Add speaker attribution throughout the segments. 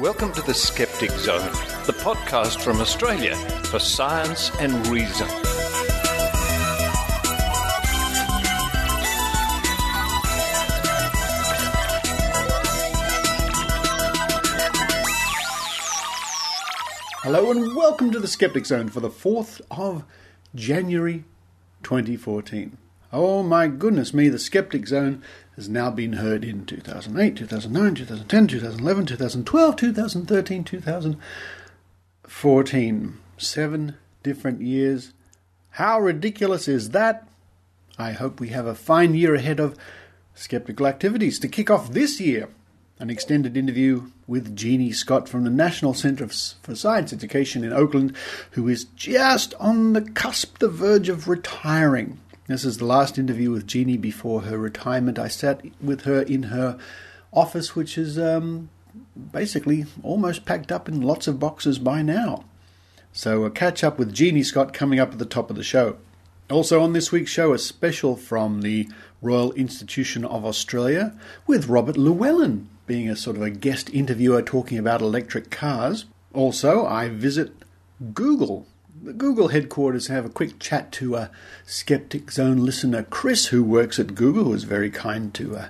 Speaker 1: Welcome to the Skeptic Zone, the podcast from Australia for science and reason.
Speaker 2: Hello and welcome to the Skeptic Zone for the 4th of January 2014. Oh my goodness me, the Skeptic Zone has now been heard in 2008, 2009, 2010, 2011, 2012, 2013, 2014. 7 different years. How ridiculous is that? I hope we have a fine year ahead of skeptical activities. To kick off this year, an extended interview with Eugenie Scott from the National Centre for Science Education in Oakland, who is just on the cusp, the verge of retiring. This is the last interview with Jeannie before her retirement. I sat with her in her office, which is basically almost packed up in lots of boxes by now. So a catch up with Eugenie Scott coming up at the top of the show. Also on this week's show, a special from the Royal Institution of Australia with Robert Llewellyn being a sort of a guest interviewer talking about electric cars. Also, I visit Google. The Google headquarters, have a quick chat to a Skeptic Zone listener, Chris, who works at Google, who was very kind to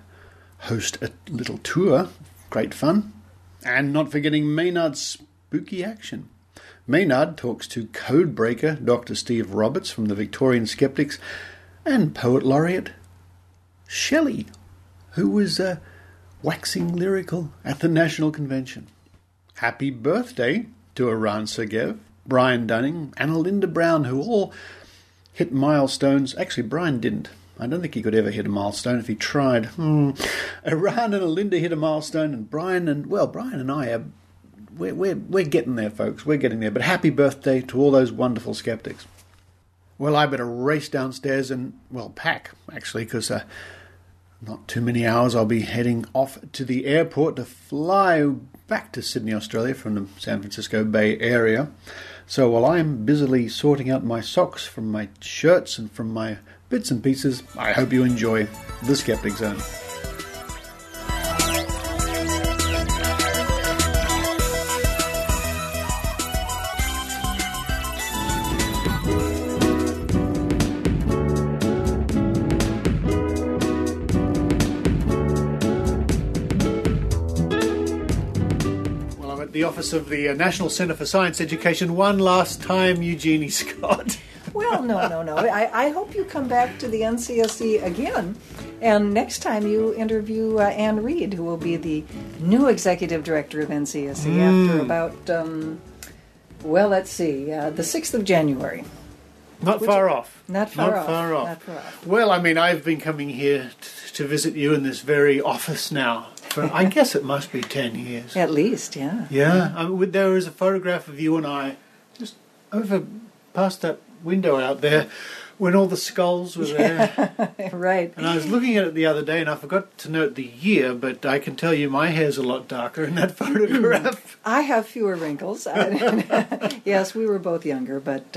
Speaker 2: host a little tour. Great fun. And not forgetting Maynard's spooky action. Maynard talks to codebreaker Dr Steve Roberts from the Victorian Skeptics and poet laureate Shelley, who was waxing lyrical at the National Convention. Happy birthday to Iran Sergeyev, Brian Dunning, Anna Linda Brown, who all hit milestones. Actually, Brian didn't. I don't think he could ever hit a milestone if he tried. Iran and Linda hit a milestone, and Brian and I are we're getting there, folks. We're getting there. But happy birthday to all those wonderful skeptics. Well, I better race downstairs and pack actually, because not too many hours. I'll be heading off to the airport to fly back to Sydney, Australia from the San Francisco Bay Area. So while I'm busily sorting out my socks from my shirts and from my bits and pieces, I hope you enjoy the Skeptic Zone. The office of the National Centre for Science Education one last time, Eugenie Scott.
Speaker 3: Well, no. I hope you come back to the NCSC again, and next time you interview Anne Reid, who will be the new executive director of NCSC after about, the 6th of January.
Speaker 2: Not far off.
Speaker 3: Not far off.
Speaker 2: Well, I mean, I've been coming here to visit you in this very office now. I guess it must be 10 years.
Speaker 3: At least, yeah.
Speaker 2: Yeah. There is a photograph of you and I just over past that window out there when all the skulls were there.
Speaker 3: Right.
Speaker 2: And I was looking at it the other day and I forgot to note the year, but I can tell you my hair's a lot darker in that photograph.
Speaker 3: I have fewer wrinkles. Yes, we were both younger, but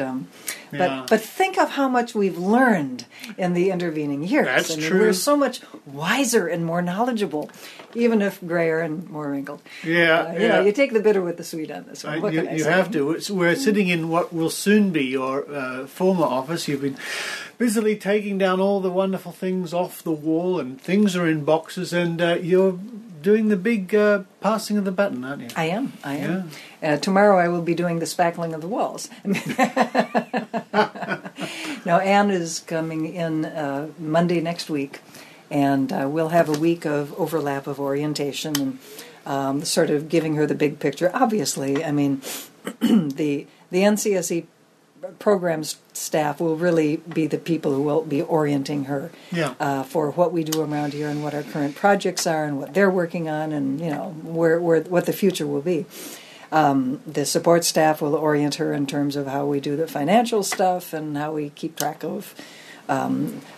Speaker 3: think of how much we've learned in the intervening years.
Speaker 2: That's true.
Speaker 3: We're so much wiser and more knowledgeable, even if grayer and more wrinkled.
Speaker 2: Yeah.
Speaker 3: You take the bitter with the sweet on this one.
Speaker 2: You have to. We're sitting in what will soon be your former office. You've been busily taking down all the wonderful things off the wall, and things are in boxes, and you're doing the big passing of the baton, aren't you?
Speaker 3: I am.
Speaker 2: Yeah.
Speaker 3: Tomorrow I will be doing the spackling of the walls. Now, Anne is coming in Monday next week, and we'll have a week of overlap of orientation and sort of giving her the big picture. Obviously, I mean, the NCSE program staff will really be the people who will be orienting her for what we do around here and what our current projects are and what they're working on, and what the future will be. The support staff will orient her in terms of how we do the financial stuff and how we keep track of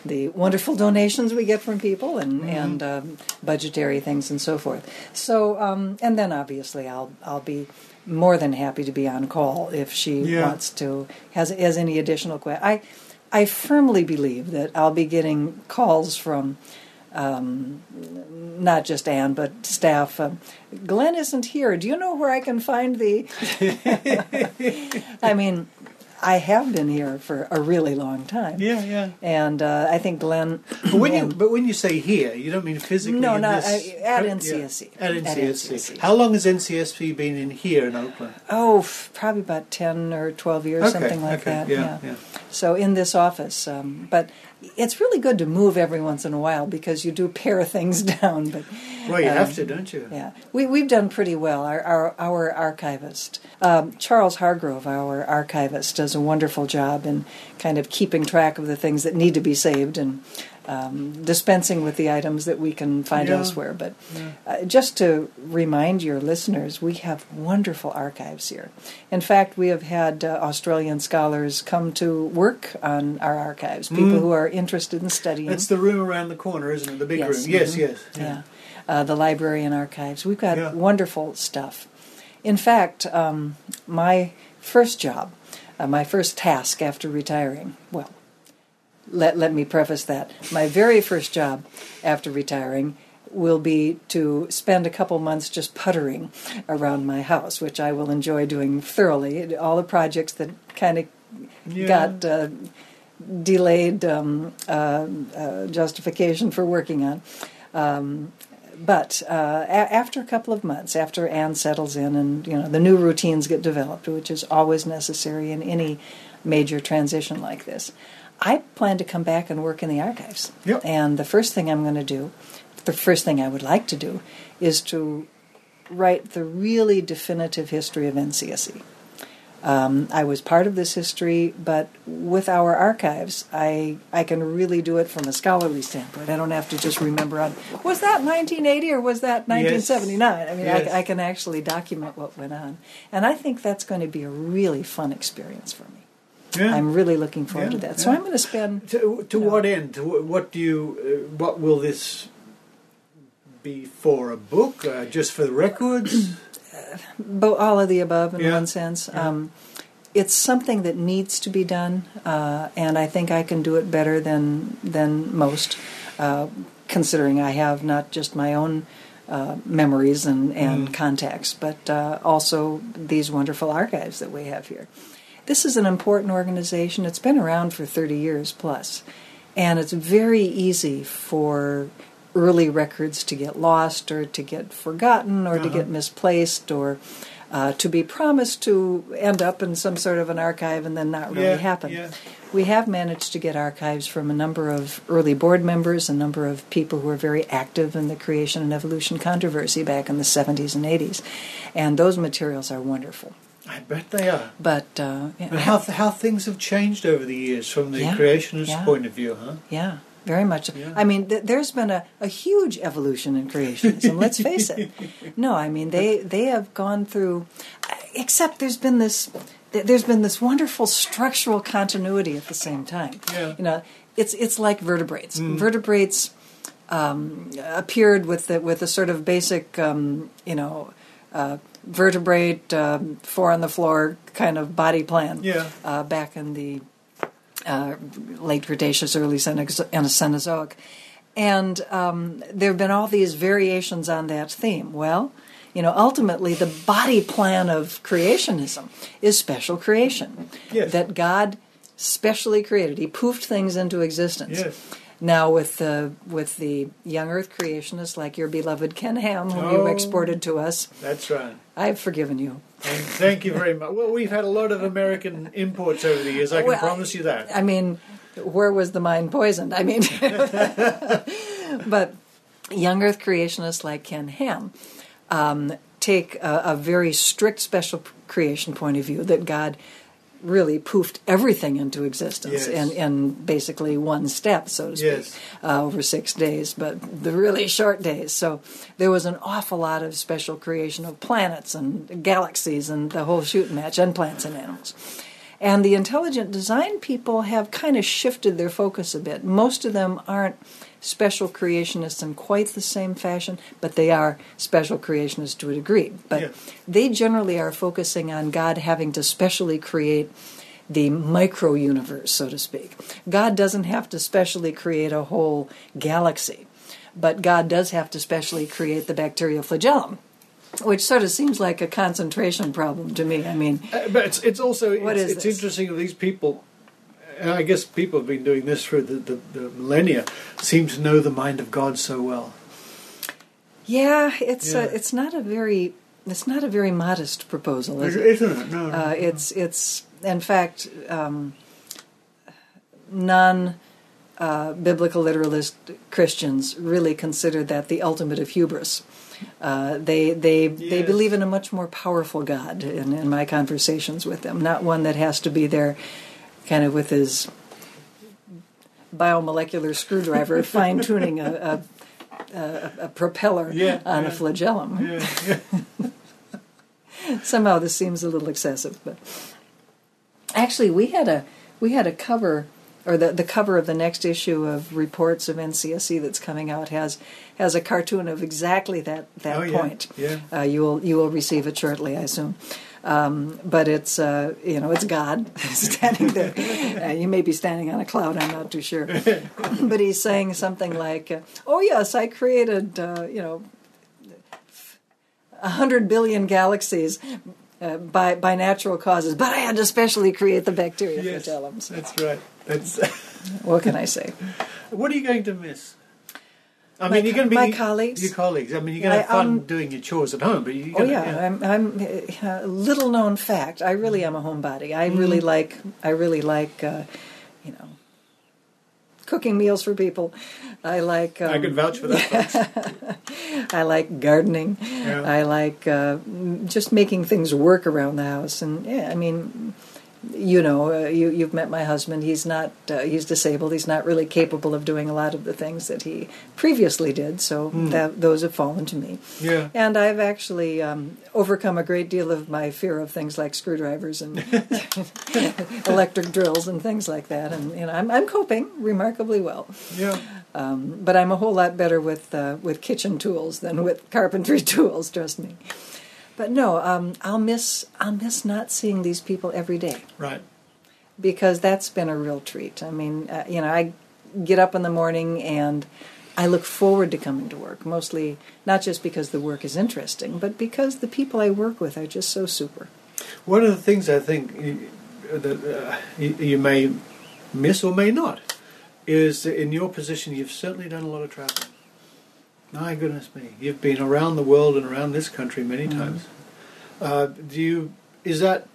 Speaker 3: the wonderful donations we get from people and budgetary things and so forth. So and then obviously I'll be more than happy to be on call if she wants to, has any additional questions. I firmly believe that I'll be getting calls from not just Anne, but staff. Glenn isn't here. Do you know where I can find the... I mean, I have been here for a really long time.
Speaker 2: Yeah.
Speaker 3: And I think Glenn...
Speaker 2: But when you say here, you don't mean physically
Speaker 3: No,
Speaker 2: in
Speaker 3: not
Speaker 2: this...
Speaker 3: at NCSC.
Speaker 2: At NCSC. How long has NCSC been in here in Oakland?
Speaker 3: Oh, probably about 10 or 12 years, something like that.
Speaker 2: Yeah.
Speaker 3: So in this office. But it's really good to move every once in a while because you do pare things down. But
Speaker 2: well, you have to, don't you?
Speaker 3: Yeah. We've done pretty well. Our archivist, Charles Hargrove, our archivist, does a wonderful job in kind of keeping track of the things that need to be saved and dispensing with the items that we can find elsewhere. But just to remind your listeners, we have wonderful archives here. In fact, we have had Australian scholars come to work on our archives, people who are interested in studying.
Speaker 2: That's the room around the corner, isn't it? The big room. Yes.
Speaker 3: Yeah. The library and archives. We've got wonderful stuff. In fact, my first job, my first task after retiring, well, let me preface that. My very first job after retiring will be to spend a couple months just puttering around my house, which I will enjoy doing thoroughly. All the projects that kind of got delayed justification for working on. But after a couple of months, after Anne settles in and the new routines get developed, which is always necessary in any major transition like this, I plan to come back and work in the archives.
Speaker 2: Yep.
Speaker 3: And the first thing I'm going to do, the first thing I would like to do, is to write the really definitive history of NCSC. I was part of this history, but with our archives, I can really do it from a scholarly standpoint. I don't have to just remember was that 1980 or was that 1979?
Speaker 2: Yes.
Speaker 3: I mean, I can actually document what went on. And I think that's going to be a really fun experience for me. Yeah. I'm really looking forward to that. So I'm going to spend...
Speaker 2: To what end? What will this be for? A book? Just for the records?
Speaker 3: All of the above in one sense. Yeah. It's something that needs to be done, and I think I can do it better than most, considering I have not just my own memories and contacts, but also these wonderful archives that we have here. This is an important organization. It's been around for 30 years plus, and it's very easy for early records to get lost or to get forgotten or to get misplaced or to be promised to end up in some sort of an archive and then not really happen. Yeah. We have managed to get archives from a number of early board members, a number of people who were very active in the creation and evolution controversy back in the 70s and 80s, and those materials are wonderful.
Speaker 2: I bet they are.
Speaker 3: But
Speaker 2: how things have changed over the years from the creationist point of view, huh?
Speaker 3: Yeah. Very much. Yeah. I mean, there's been a huge evolution in creationism. Let's face it. No, I mean they have gone through. Except there's been this wonderful structural continuity at the same time. Yeah. It's like vertebrates. Vertebrates appeared with the sort of basic vertebrate, four on the floor kind of body plan. Yeah. Back in the late Cretaceous, early Cenozoic. And there have been all these variations on that theme. Well, ultimately the body plan of creationism is special creation. Yes. That God specially created. He poofed things into existence. Yes. Now with the young Earth creationists like your beloved Ken Ham, whom you exported to us.
Speaker 2: That's right.
Speaker 3: I've forgiven you.
Speaker 2: And thank you very much. Well, we've had a lot of American imports over the years, I can promise you that.
Speaker 3: I mean, where was the mind poisoned? I mean, but young Earth creationists like Ken Ham take a very strict special creation point of view that God really poofed everything into existence in basically one step, so to speak, over 6 days, but the really short days. So there was an awful lot of special creation of planets and galaxies and the whole shooting match, and plants and animals. And the intelligent design people have kind of shifted their focus a bit. Most of them aren't special creationists in quite the same fashion, but they are special creationists to a degree. But they generally are focusing on God having to specially create micro-universe, so to speak. God doesn't have to specially create a whole galaxy, but God does have to specially create the bacterial flagellum, which sort of seems like a concentration problem to me. I mean,
Speaker 2: but it's also
Speaker 3: it's
Speaker 2: interesting of these people. And I guess people have been doing this for the millennia. Seem to know the mind of God so well.
Speaker 3: Yeah, it's not a very modest proposal, is it?
Speaker 2: Isn't it? No.
Speaker 3: It's in fact non-biblical literalist Christians really consider that the ultimate of hubris. They believe in a much more powerful God in my conversations with them, not one that has to be there kind of with his biomolecular screwdriver fine-tuning a propeller on a flagellum. Somehow this seems a little excessive, but actually we had a cover, or the cover of the next issue of Reports of NCSC that's coming out has a cartoon of exactly that point.
Speaker 2: Yeah.
Speaker 3: You will receive it shortly, I assume. But it's it's God standing there. You may be standing on a cloud, I'm not too sure. But he's saying something like, "Oh yes, I created 100 billion galaxies by natural causes, but I had to specially create the bacteria flagellums."
Speaker 2: That's right.
Speaker 3: What can I say?
Speaker 2: What are you going to miss? I mean, you're going to be
Speaker 3: my colleagues.
Speaker 2: Your colleagues. I mean, you're going to have fun doing your chores at home, but you're going
Speaker 3: I'm a little known fact. I really am a homebody. I really like cooking meals for people. I like.
Speaker 2: I can vouch for that.
Speaker 3: I like gardening.
Speaker 2: Yeah.
Speaker 3: I like just making things work around the house, and I mean. You've met my husband. He's he's disabled. He's not really capable of doing a lot of the things that he previously did, so those have fallen to me.
Speaker 2: Yeah.
Speaker 3: And I've actually overcome a great deal of my fear of things like screwdrivers and electric drills and things like that, and I'm coping remarkably well.
Speaker 2: Yeah.
Speaker 3: But I'm a whole lot better with kitchen tools than with carpentry tools, trust me. But no, I'll miss not seeing these people every day.
Speaker 2: Right.
Speaker 3: Because that's been a real treat. I mean, I get up in the morning and I look forward to coming to work, mostly not just because the work is interesting, but because the people I work with are just so super.
Speaker 2: One of the things I think that you may miss or may not is that in your position you've certainly done a lot of traveling. My goodness me, you've been around the world and around this country many times. Is that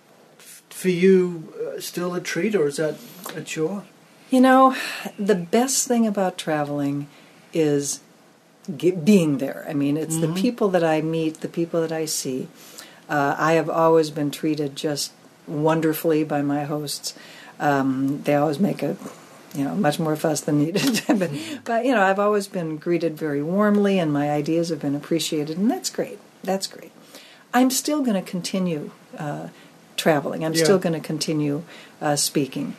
Speaker 2: for you still a treat, or is that a chore?
Speaker 3: The best thing about traveling is being there. I mean, it's the people that I meet, the people that I see. I have always been treated just wonderfully by my hosts. They always make much more fuss than needed. but I've always been greeted very warmly, and my ideas have been appreciated, and that's great. That's great. I'm still going to continue traveling. I'm still going to continue speaking.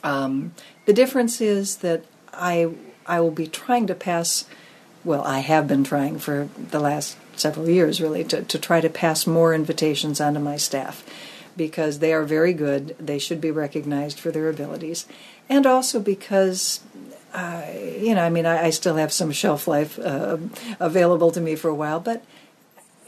Speaker 3: The difference is that I will be trying to pass, well, I have been trying for the last several years, really, to try to pass more invitations onto my staff, because they are very good. They should be recognized for their abilities. And also because, I still have some shelf life available to me for a while, but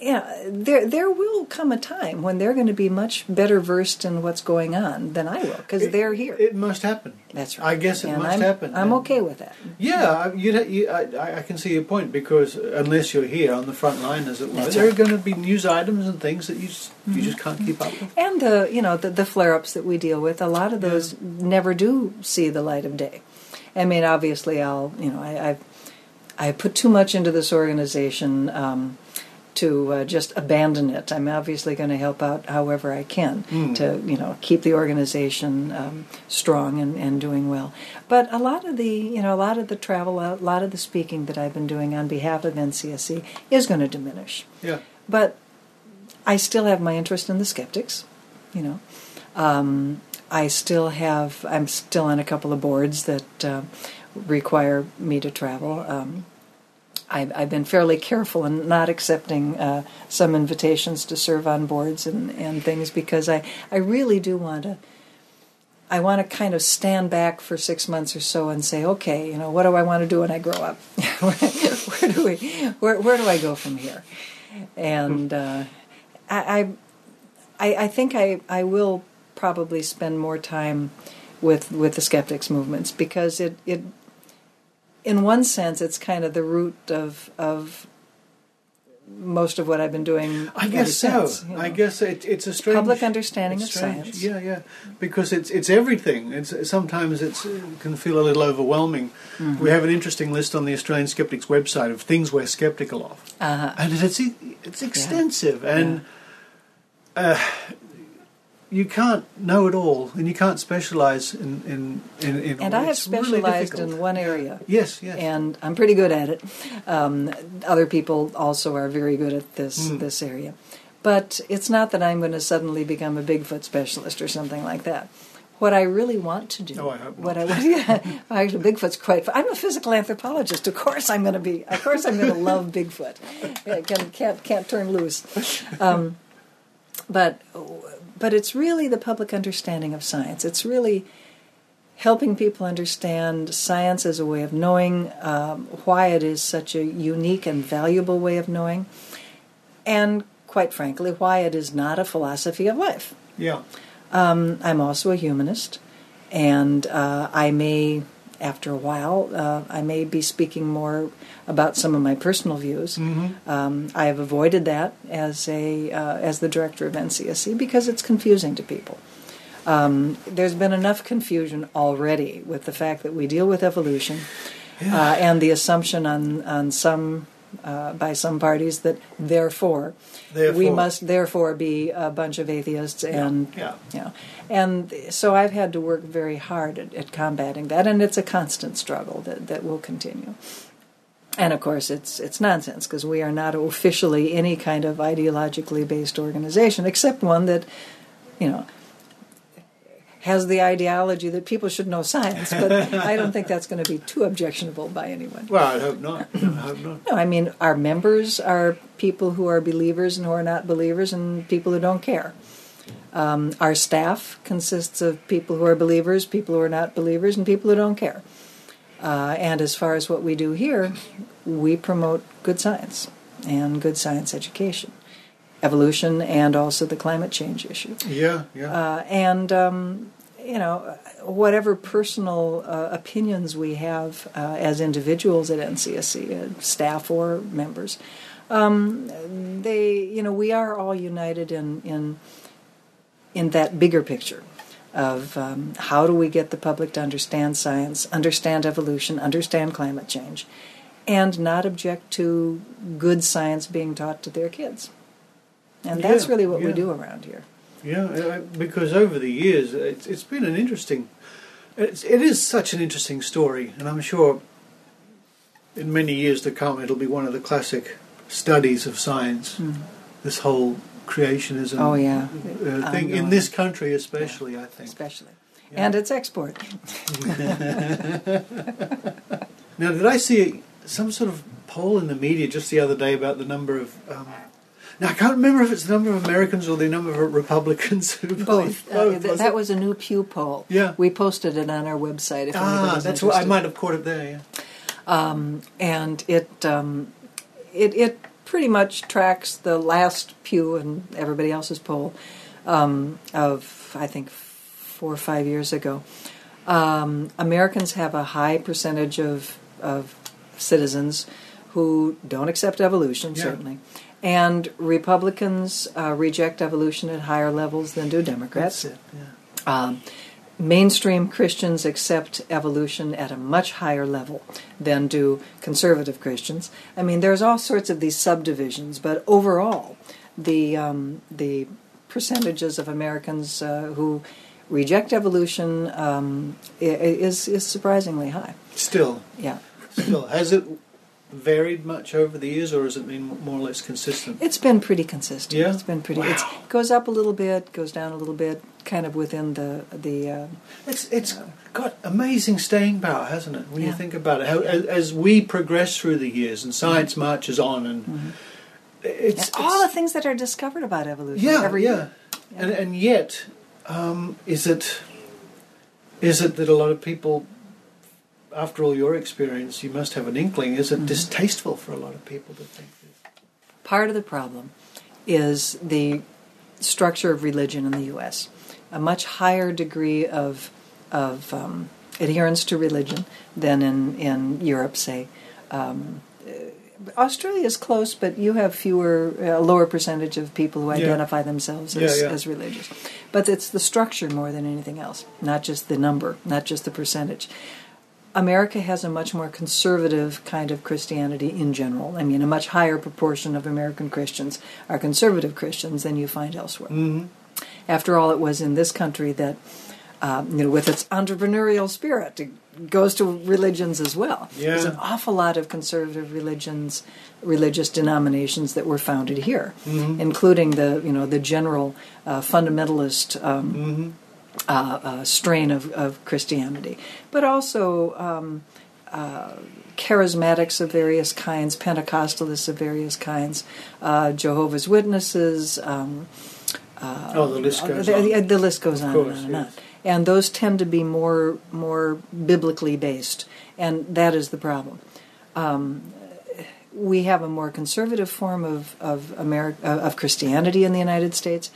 Speaker 3: there will come a time when they're going to be much better versed in what's going on than I will, because they're here.
Speaker 2: It must happen.
Speaker 3: That's right.
Speaker 2: I guess it must happen.
Speaker 3: I'm okay with that.
Speaker 2: Yeah, I can see your point, because unless you're here on the front line, as it were,
Speaker 3: That's
Speaker 2: there
Speaker 3: right.
Speaker 2: are going to be news items and things that you just can't keep up with.
Speaker 3: And the flare-ups that we deal with, a lot of those never do see the light of day. I mean, obviously, I put too much into this organization to just abandon it. I'm obviously going to help out however I can to keep the organization strong and doing well. But a lot of the travel, a lot of the speaking that I've been doing on behalf of NCSC is going to diminish.
Speaker 2: Yeah.
Speaker 3: But I still have my interest in the skeptics. I'm still on a couple of boards that require me to travel. I've been fairly careful in not accepting some invitations to serve on boards and things, because I really do want to I want to kind of stand back for 6 months or so and say, okay, what do I want to do when I grow up? where do I go from here? And I think I will probably spend more time with the skeptics movements, because it in one sense it's kind of the root of most of what I've been doing.
Speaker 2: I guess so. I guess it's a strange
Speaker 3: public understanding of science.
Speaker 2: Yeah, because it's everything. Sometimes it can feel a little overwhelming. Mm-hmm. We have an interesting list on the Australian Skeptics website of things we're skeptical of, and it's extensive, and you can't know it all, and you can't specialize in
Speaker 3: and I have specialized really in one area.
Speaker 2: Yes.
Speaker 3: And I'm pretty good at it. Other people also are very good at this area. But it's not that I'm going to suddenly become a Bigfoot specialist or something like that. What I really want to do...
Speaker 2: Oh, I hope not.
Speaker 3: Actually, Bigfoot's quite... I'm a physical anthropologist. Of course I'm going to love Bigfoot. Can't turn loose. But it's really the public understanding of science. It's really helping people understand science as a way of knowing, why it is such a unique and valuable way of knowing, and quite frankly, why it is not a philosophy of life.
Speaker 2: Yeah.
Speaker 3: I'm also a humanist, and I may, after a while, I may be speaking more about some of my personal views. Mm-hmm. I have avoided that as the director of NCSC because it's confusing to people. There's been enough confusion already with the fact that we deal with evolution, and the assumption on some by some parties that therefore we must therefore be a bunch of atheists, and and so I've had to work very hard at combating that, and it's a constant struggle that will continue. And of course, it's nonsense, because we are not officially any kind of ideologically based organization, except one that, has the ideology that people should know science. But I don't think that's going to be too objectionable by anyone.
Speaker 2: Well, I hope not. No,
Speaker 3: I mean, our members are people who are believers and who are not believers, and people who don't care. Our staff consists of people who are believers, people who are not believers, and people who don't care. And as far as what we do here, we promote good science and good science education, evolution, and also the climate change issue. Whatever personal opinions we have as individuals at NCSC, staff or members, we are all united in that bigger picture of how do we get the public to understand science, understand evolution, understand climate change, and not object to good science being taught to their kids. And that's really what we do around here.
Speaker 2: Yeah, because over the years, it's been an interesting... It is such an interesting story, and I'm sure in many years to come it'll be one of the classic studies of science, this whole creationism thing, in this country especially, I think.
Speaker 3: Especially. Yeah. And its export.
Speaker 2: Now, did I see some sort of poll in the media just the other day about the number of... now, I can't remember if it's the number of Americans or the number of Republicans who
Speaker 3: both. That was a new Pew poll.
Speaker 2: Yeah.
Speaker 3: We posted it on our website if anybody's
Speaker 2: that's
Speaker 3: interested.
Speaker 2: what I might have caught it there,
Speaker 3: And it pretty much tracks the last Pew and everybody else's poll of, I think, 4 or 5 years ago. Americans have a high percentage of citizens who don't accept evolution, certainly. And Republicans reject evolution at higher levels than do Democrats.
Speaker 2: That's it, yeah.
Speaker 3: Mainstream Christians accept evolution at a much higher level than do conservative Christians. I mean, there's all sorts of these subdivisions, but overall, the percentages of Americans who reject evolution is surprisingly high.
Speaker 2: Still?
Speaker 3: Yeah.
Speaker 2: Still. Has it varied much over the years, or has it been more or less consistent?
Speaker 3: It's been pretty consistent.
Speaker 2: Yeah?
Speaker 3: It's been pretty...
Speaker 2: Wow.
Speaker 3: It goes up a little bit, goes down a little bit, kind of within the
Speaker 2: It's got amazing staying power, hasn't it? When you think about it, how as we progress through the years and science marches on, and it's
Speaker 3: all the things that are discovered about evolution every year.
Speaker 2: And yet, is it Is it that a lot of people, after all your experience, you must have an inkling, is it distasteful for a lot of people to think this?
Speaker 3: Part of the problem is the structure of religion in the U.S. A much higher degree of adherence to religion than in Europe, say. Australia is close, but you have a lower percentage of people who identify themselves as religious. But it's the structure more than anything else, not just the number, not just the percentage. America has a much more conservative kind of Christianity in general. I mean, a much higher proportion of American Christians are conservative Christians than you find elsewhere. Mm-hmm. After all, it was in this country that, with its entrepreneurial spirit, it goes to religions as well. Yeah. There's an awful lot of conservative religious denominations that were founded here, including the general fundamentalist strain of Christianity, but also charismatics of various kinds, Pentecostalists of various kinds, Jehovah's Witnesses.
Speaker 2: The list goes on.
Speaker 3: The list goes on and on and on. And those tend to be more biblically based, and that is the problem. We have a more conservative form of Christianity in the United States,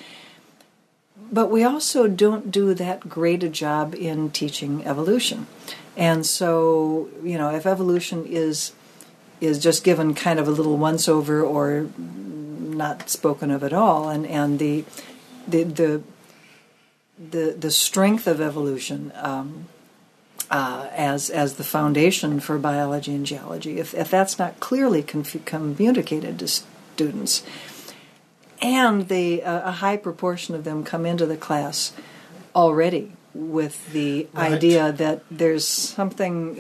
Speaker 3: but we also don't do that great a job in teaching evolution. And so, if evolution is just given kind of a little once-over or not spoken of at all, and the strength of evolution as the foundation for biology and geology, if that's not clearly communicated to students, and a high proportion of them come into the class already with the idea that there's something,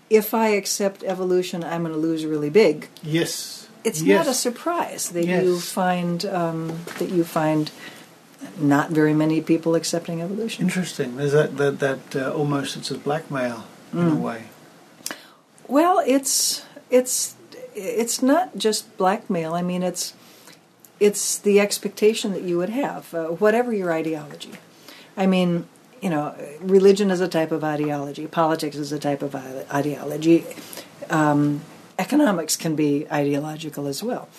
Speaker 3: if I accept evolution, I'm going to lose really big.
Speaker 2: Yes.
Speaker 3: It's not a surprise that you find not very many people accepting evolution.
Speaker 2: Interesting. There's that almost it's a blackmail in a way.
Speaker 3: Well, it's not just blackmail. I mean, it's the expectation that you would have, whatever your ideology. I mean, religion is a type of ideology. Politics is a type of ideology. Economics can be ideological as well.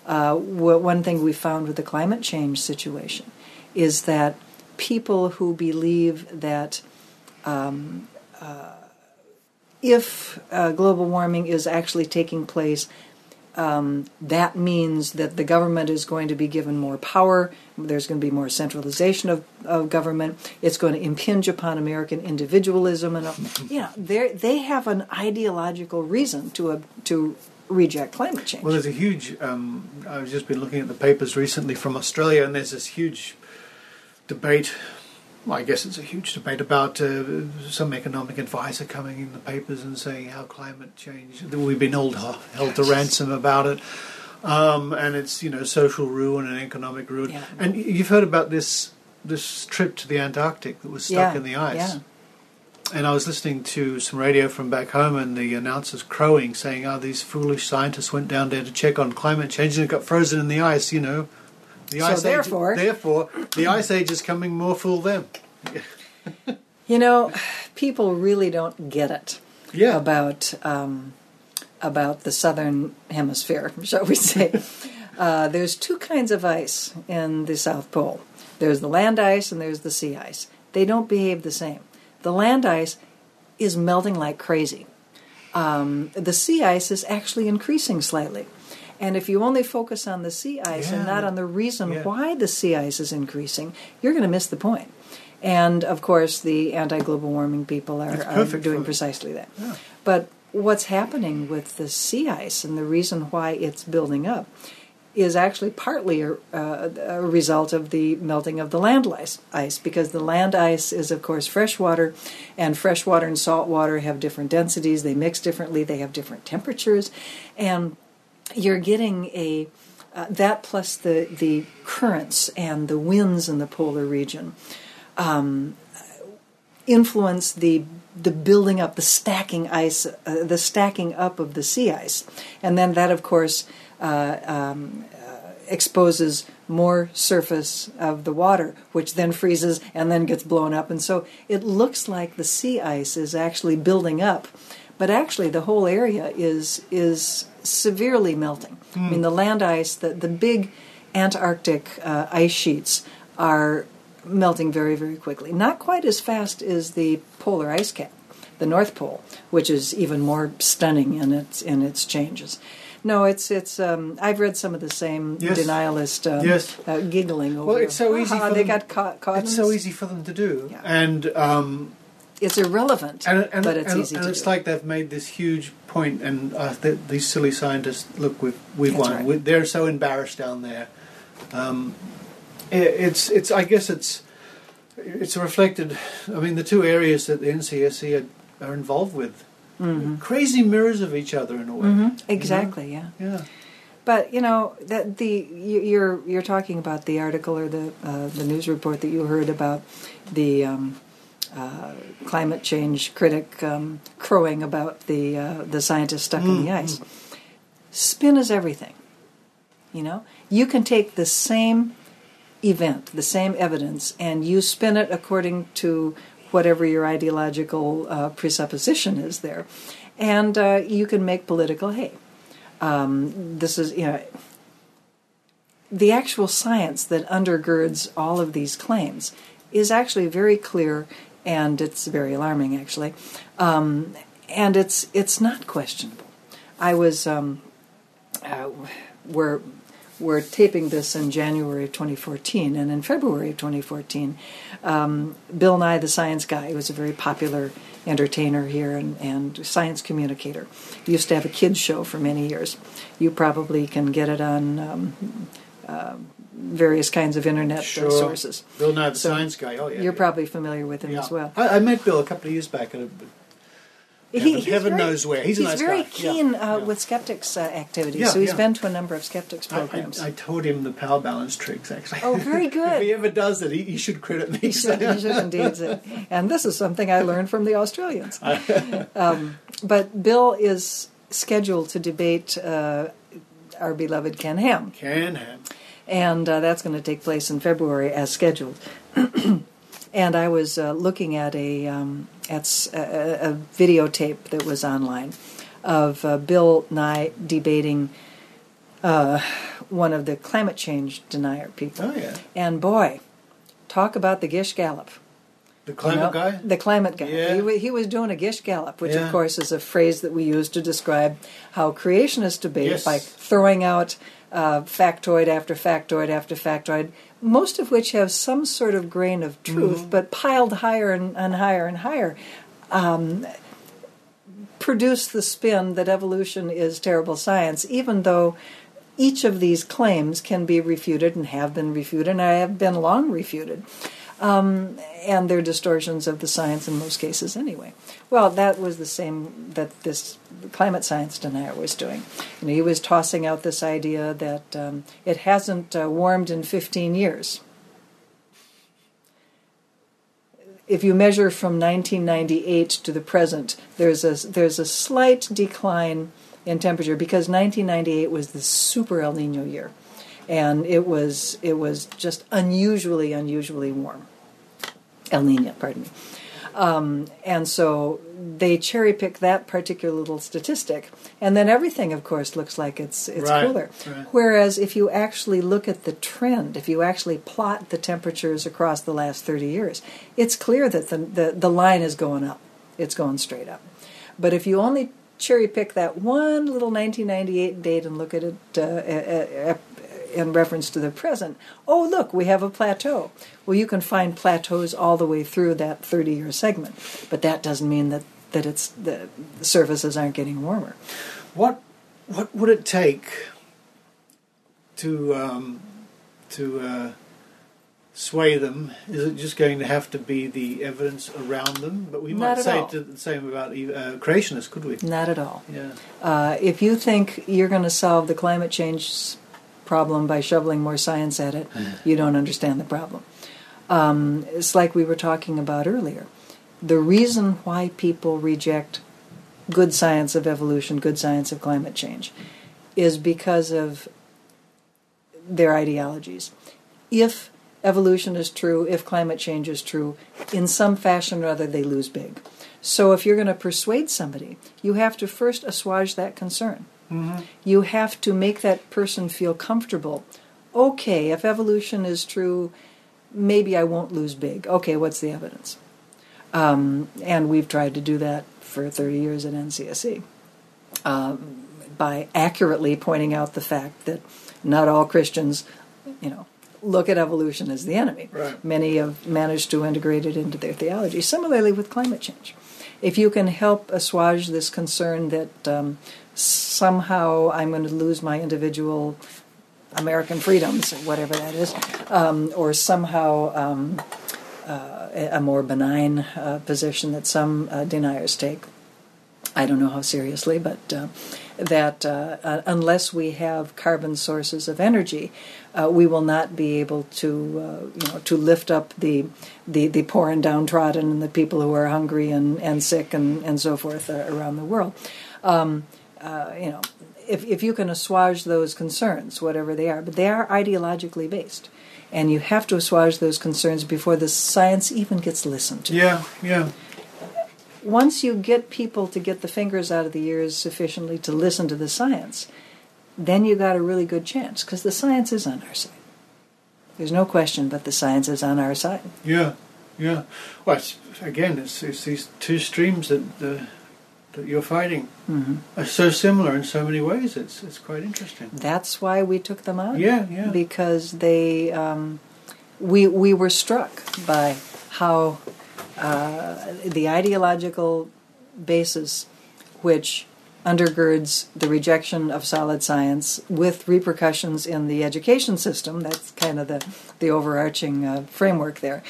Speaker 3: One thing we found with the climate change situation is that people who believe that if global warming is actually taking place, that means that the government is going to be given more power, there's going to be more centralization of government, it's going to impinge upon American individualism, and they have an ideological reason to reject climate change.
Speaker 2: Well, there's a huge, I've just been looking at the papers recently from Australia, and there's this huge debate, well, I guess it's a huge debate about some economic advisor coming in the papers and saying how climate change, that we've been held to ransom about it, and it's social ruin and economic ruin. Yeah. And you've heard about this trip to the Antarctic that was stuck in the ice. Yeah. And I was listening to some radio from back home, and the announcers crowing, saying, these foolish scientists went down there to check on climate change and it got frozen in the ice,
Speaker 3: Therefore,
Speaker 2: the ice age is coming more fool them.
Speaker 3: People really don't get it about the southern hemisphere, shall we say. There's two kinds of ice in the South Pole. There's the land ice and there's the sea ice. They don't behave the same. The land ice is melting like crazy. The sea ice is actually increasing slightly. And if you only focus on the sea ice and not on the reason why the sea ice is increasing, you're going to miss the point. And, of course, the anti-global warming people are doing precisely that. Yeah. But what's happening with the sea ice and the reason why it's building up is actually partly a result of the melting of the land ice, because the land ice is, of course, freshwater, and freshwater and saltwater have different densities, they mix differently, they have different temperatures, and you're getting that plus the currents and the winds in the polar region influence the building up, the stacking ice, the stacking up of the sea ice, and then that, of course, exposes more surface of the water, which then freezes and then gets blown up. And so it looks like the sea ice is actually building up, but actually the whole area is severely melting. I mean, the land ice, the big Antarctic ice sheets are melting very, very quickly. Not quite as fast as the polar ice cap, the North Pole, which is even more stunning in its changes. No, it's. I've read some of the same denialist giggling over.
Speaker 2: Well, it's so easy. For
Speaker 3: they
Speaker 2: them,
Speaker 3: got caught.
Speaker 2: It's so easy for them to do,
Speaker 3: Yeah.
Speaker 2: and
Speaker 3: it's irrelevant, but it's easy to do.
Speaker 2: It's like they've made this huge point, and these silly scientists, look, we've won.
Speaker 3: Right.
Speaker 2: They're so embarrassed down there. It's. I guess it's reflected. I mean, the two areas that the NCSC are involved with, crazy mirrors of each other in a way.
Speaker 3: Exactly.
Speaker 2: You know? Yeah.
Speaker 3: But that you're talking about the article or the news report that you heard about the climate change critic crowing about the scientist stuck in the ice. Spin is everything. You can take the same event, the same evidence, and you spin it according to whatever your ideological presupposition is there, and you can make political hay. This is, the actual science that undergirds all of these claims is actually very clear, and it's very alarming, actually, and it's not questionable. I was we're taping this in January of 2014, and in February of 2014, Bill Nye the Science Guy, who was a very popular entertainer here and science communicator, he used to have a kids show for many years. You probably can get it on various kinds of internet sources.
Speaker 2: Bill Nye the Science Guy, oh yeah.
Speaker 3: You're probably familiar with him as well.
Speaker 2: I met Bill a couple of years back at heaven knows where. He's a nice
Speaker 3: very
Speaker 2: guy.
Speaker 3: keen with skeptics activities, so he's been to a number of skeptics programs.
Speaker 2: I taught him the power balance tricks, actually.
Speaker 3: Oh, very good.
Speaker 2: If he ever does it, he should credit me.
Speaker 3: He should indeed. And this is something I learned from the Australians. But Bill is scheduled to debate our beloved Ken Ham. And that's going to take place in February as scheduled. And I was looking at a videotape that was online of Bill Nye debating one of the climate change denier people.
Speaker 2: Oh, yeah.
Speaker 3: And boy, talk about the Gish Gallop.
Speaker 2: The climate guy?
Speaker 3: The climate guy.
Speaker 2: Yeah.
Speaker 3: He was doing a Gish Gallop, which of course is a phrase that we use to describe how creationists debate by throwing out factoid after factoid after factoid, most of which have some sort of grain of truth, but piled higher and higher and higher, produce the spin that evolution is terrible science, even though each of these claims can be refuted and have been refuted and have been long refuted. And they're distortions of the science in most cases anyway. Well, that was the same that this climate science denier was doing. He was tossing out this idea that it hasn't warmed in 15 years. If you measure from 1998 to the present, there's a slight decline in temperature because 1998 was the super El Nino year, and it was just unusually warm. El Nino, pardon me. And so they cherry pick that particular little statistic, and then everything, of course, looks like it's cooler. Right. Whereas if you actually look at the trend, if you actually plot the temperatures across the last 30 years, it's clear that the line is going up. It's going straight up. But if you only cherry pick that one little 1998 date and look at it in reference to the present, oh, look, we have a plateau. Well, you can find plateaus all the way through that 30-year segment, but that doesn't mean that it's the surfaces aren't getting warmer.
Speaker 2: What would it take to sway them? Is it just going to have to be the evidence around them? But we might say the same about creationists, could we? Not at all.
Speaker 3: Yeah. If you think you're going to solve the climate change problem by shoveling more science at it, you don't understand the problem. It's like we were talking about earlier. The reason why people reject good science of evolution, good science of climate change, is because of their ideologies. If evolution is true, if climate change is true, in some fashion or other they lose big. So if you're going to persuade somebody, you have to first assuage that concern. Mm-hmm. You have to make that person feel comfortable. Okay, if evolution is true, maybe I won't lose big. Okay, what's the evidence? And we've tried to do that for 30 years at NCSC by accurately pointing out the fact that not all Christians, look at evolution as the enemy.
Speaker 2: Right.
Speaker 3: Many have managed to integrate it into their theology. Similarly with climate change. If you can help assuage this concern that somehow I'm going to lose my individual American freedoms, whatever that is, or somehow a more benign position that some deniers take. I don't know how seriously, but that unless we have carbon sources of energy, we will not be able to lift up the poor and downtrodden and the people who are hungry and sick and so forth around the world. If you can assuage those concerns, whatever they are, but they are ideologically based. And you have to assuage those concerns before the science even gets listened to.
Speaker 2: Yeah.
Speaker 3: Once you get people to get the fingers out of the ears sufficiently to listen to the science, then you got a really good chance, because the science is on our side. There's no question but the science is on our side.
Speaker 2: Yeah. Well, it's these two streams that you're fighting are so similar in so many ways. It's quite interesting.
Speaker 3: That's why we took them out.
Speaker 2: Yeah.
Speaker 3: Because they, we were struck by how the ideological basis which undergirds the rejection of solid science with repercussions in the education system, that's kind of the overarching framework there.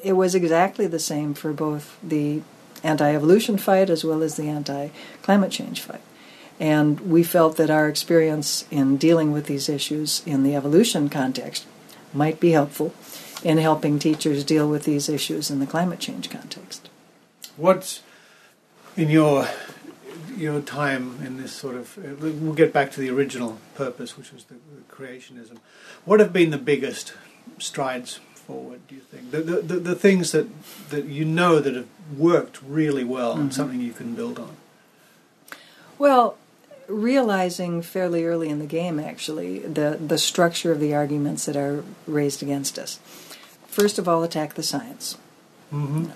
Speaker 3: It was exactly the same for both the anti-evolution fight as well as the anti-climate change fight. And we felt that our experience in dealing with these issues in the evolution context might be helpful in helping teachers deal with these issues in the climate change context.
Speaker 2: What's in your time in this sort of... we'll get back to the original purpose, which was the creationism. What have been the biggest strides forward, do you think? The things that that have worked really well and something you can build on?
Speaker 3: Well, realizing fairly early in the game, actually, the structure of the arguments that are raised against us. First of all, attack the science. Mm-hmm.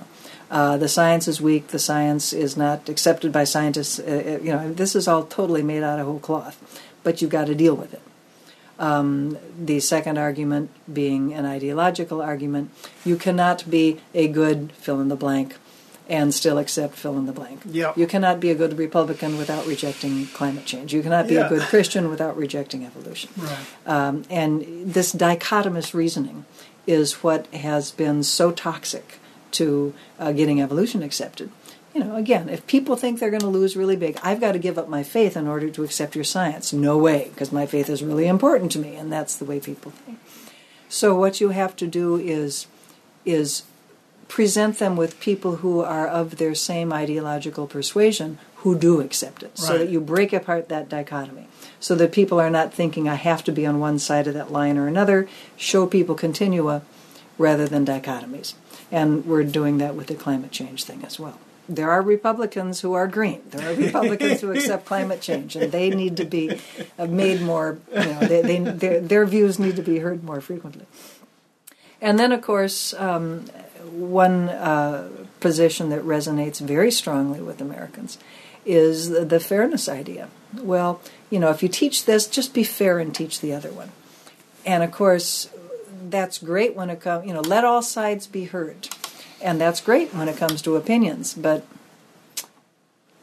Speaker 3: The science is weak. The science is not accepted by scientists. This is all totally made out of whole cloth, but you've got to deal with it. The second argument being an ideological argument. You cannot be a good fill-in-the-blank and still accept fill-in-the-blank.
Speaker 2: Yep.
Speaker 3: You cannot be a good Republican without rejecting climate change. You cannot be a good Christian without rejecting evolution.
Speaker 2: Right.
Speaker 3: And this dichotomous reasoning is what has been so toxic to getting evolution accepted. Again, if people think they're going to lose really big, I've got to give up my faith in order to accept your science. No way, because my faith is really important to me, and that's the way people think. So what you have to do is present them with people who are of their same ideological persuasion who do accept it, so that you break apart that dichotomy, so that people are not thinking, I have to be on one side of that line or another. Show people continua rather than dichotomies. And we're doing that with the climate change thing as well. There are Republicans who are green. There are Republicans who accept climate change, and they need to be made more, their views need to be heard more frequently. And then, of course, one position that resonates very strongly with Americans is the fairness idea. Well, if you teach this, just be fair and teach the other one. And, of course, that's great when it comes, let all sides be heard. And that's great when it comes to opinions, but,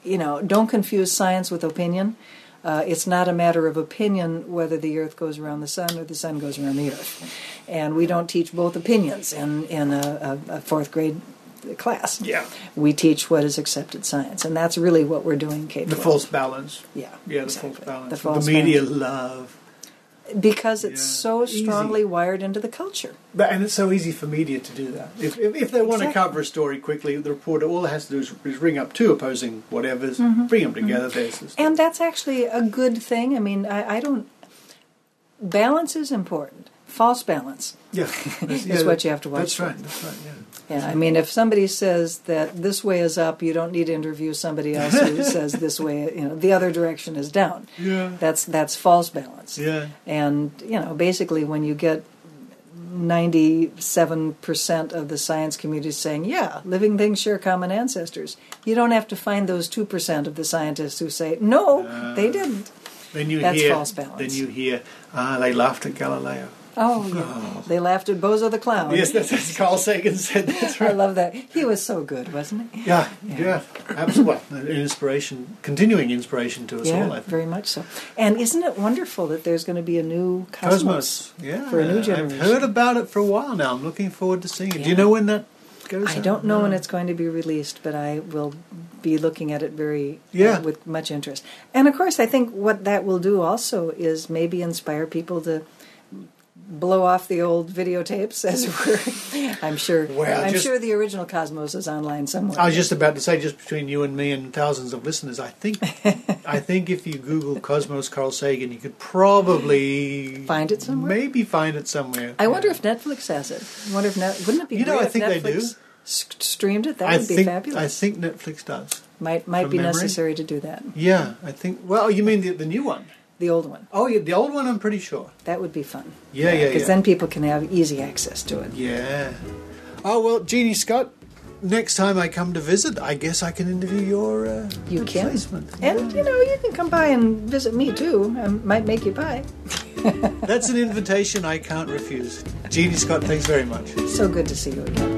Speaker 3: don't confuse science with opinion. It's not a matter of opinion whether the earth goes around the sun or the sun goes around the earth. And we don't teach both opinions in a fourth grade class.
Speaker 2: Yeah.
Speaker 3: We teach what is accepted science, and that's really what we're doing K-12.
Speaker 2: The false balance.
Speaker 3: Yeah,
Speaker 2: the
Speaker 3: exactly.
Speaker 2: false balance.
Speaker 3: The false
Speaker 2: the media
Speaker 3: balance.
Speaker 2: love.
Speaker 3: Because it's so strongly wired into the culture.
Speaker 2: And it's so easy for media to do that. If they want to cover a story quickly, the reporter, all it has to do is ring up two opposing whatevers, bring them together.
Speaker 3: And that's actually a good thing. I mean, balance is important. False balance is what you have to watch for.
Speaker 2: That's right, yeah.
Speaker 3: Yeah, I mean, if somebody says that this way is up, you don't need to interview somebody else who says this way, the other direction is down.
Speaker 2: Yeah.
Speaker 3: That's false balance.
Speaker 2: Yeah.
Speaker 3: And, basically when you get 97% of the science community saying, yeah, living things share common ancestors, you don't have to find those 2% of the scientists who say, no, they didn't. That's false balance.
Speaker 2: Then you hear, they laughed at Galileo.
Speaker 3: Oh, yeah. They laughed at Bozo the Clown.
Speaker 2: Yes, that's what Carl Sagan said. That's right.
Speaker 3: I love that. He was so good, wasn't he?
Speaker 2: Yeah. Absolutely. Continuing inspiration to us all, I think.
Speaker 3: Very much so. And isn't it wonderful that there's going to be a new Cosmos for a new generation?
Speaker 2: I've heard about it for a while now. I'm looking forward to seeing it. Yeah. Do you know when that goes out?
Speaker 3: I don't know when it's going to be released, but I will be looking at it with much interest. And, of course, I think what that will do also is maybe inspire people to blow off the old videotapes, as it were. I'm sure the original Cosmos is online somewhere.
Speaker 2: I was just about to say, just between you and me and thousands of listeners, I think if you Google Cosmos Carl Sagan, you could probably
Speaker 3: find it somewhere.
Speaker 2: Maybe find it somewhere.
Speaker 3: I wonder if Netflix has it. Wouldn't it be great
Speaker 2: I think
Speaker 3: if Netflix
Speaker 2: they do.
Speaker 3: Streamed it? That would be fabulous.
Speaker 2: I think Netflix does.
Speaker 3: Might be necessary to do that.
Speaker 2: Yeah, I think. Well, you mean the new one?
Speaker 3: The old one.
Speaker 2: Oh, yeah, the old one, I'm pretty sure.
Speaker 3: That would be fun.
Speaker 2: Yeah.
Speaker 3: Because then people can have easy access to it.
Speaker 2: Yeah. Oh, well, Jeannie Scott, next time I come to visit, I guess I can interview your replacement.
Speaker 3: And, you can come by and visit me, too. I might make you pie.
Speaker 2: That's an invitation I can't refuse. Jeannie Scott, thanks very much.
Speaker 3: So good to see you again.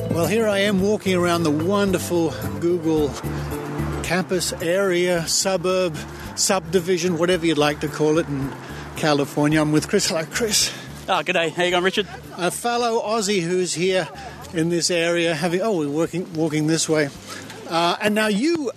Speaker 2: Well, here I am walking around the wonderful Google campus area, suburb, subdivision, whatever you'd like to call it, in California. I'm with Chris. Hello, Chris.
Speaker 4: Oh, g'day. How you going, Richard?
Speaker 2: A fellow Aussie who's here in this area we're walking this way. And now you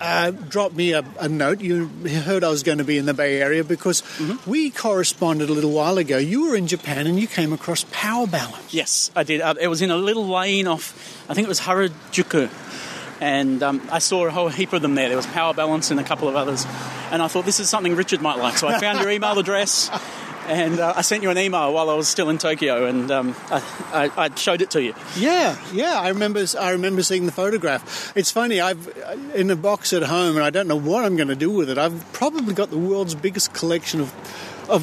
Speaker 2: dropped me a note. You heard I was going to be in the Bay Area because we corresponded a little while ago. You were in Japan and you came across power balance.
Speaker 4: Yes, I did. It was in a little lane off, I think it was Harajuku. And I saw a whole heap of them there. There was power balance and a couple of others. And I thought, this is something Richard might like. So I found your email address and I sent you an email while I was still in Tokyo, and I showed it to you.
Speaker 2: Yeah. I remember seeing the photograph. It's funny. I've in a box at home, and I don't know what I'm going to do with it. I've probably got the world's biggest collection of